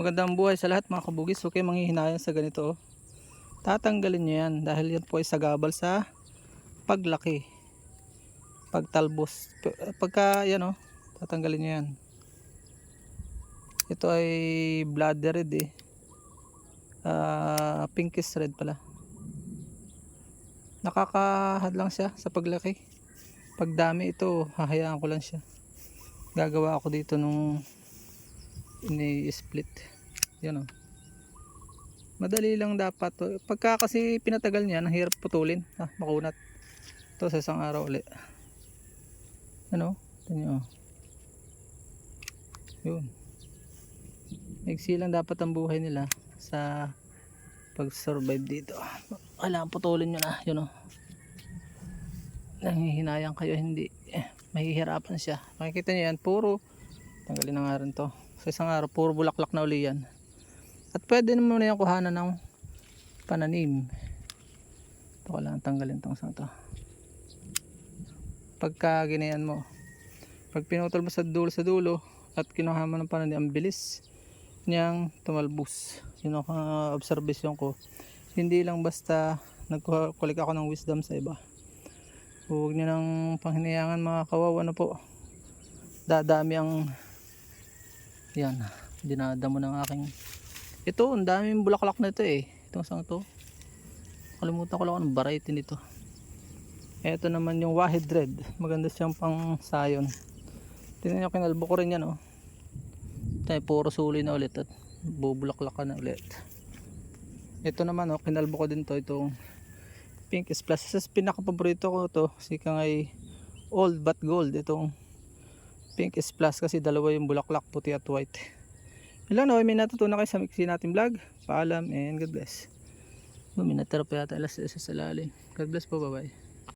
Magandang buhay sa lahat mga kabugis. Okay, manghihinayan sa ganito. Tatanggalin nyo yan dahil yan po ay sagabal sa paglaki, pagtalbos. Pagka yan tatanggalin nyo yan. Ito ay blood red pinkish red pala. Nakakahadlang siya sa paglaki. Pag dami ito, hahayaan ko lang siya. Gagawa ako dito nung ini-split. Yan madali lang dapat. Pagka kasi pinatagal niya, ang hirap putulin, makunat. Ito sa isang araw ulit. Ito nyo. Yun. Maigsi lang dapat ang buhay nila sa pag-survive dito. Kailangan putulin nyo na. Yun nangihinayang kayo, hindi mahihirapan siya. Makikita nyo yan, puro tanggalin na nga rin to. Sa isang araw, puro bulaklak na uli yan. At pwede naman na yung kuhanan ng pananim. Ito ko lang tanggalin itong isang to. Pagka ginayan mo, pag pinutol mo sa dulo at kinuha mo ng pananim, ang bilis niyang tumalbos. Yun ang observation ko. Hindi lang basta nagkukulik ako ng wisdom sa iba. Huwag nyo nang panghinayangan mga kawawa na po. Dadami ang yan, dinadamo ng aking ito, ang daming bulaklak na ito itong isang to. Kalimutan ko lang anong variety nito. Ito naman yung wahid red, maganda siyang pang sayon. Tingnan nyo, kinalbo ko rin yan tayo, puro suli na ulit at bubulaklak ka na ulit. Ito naman kinalbo ko din to, itong pink splash. Sa pinaka paborito ko to, sikang ay old but gold. Itong pink splash kasi dalawa yung bulaklak, puti at white. Hello, may natutunan kayo sa mixi natin vlog. Paalam and God bless. May natira pa yata alas sa lalim. God bless po, bye bye.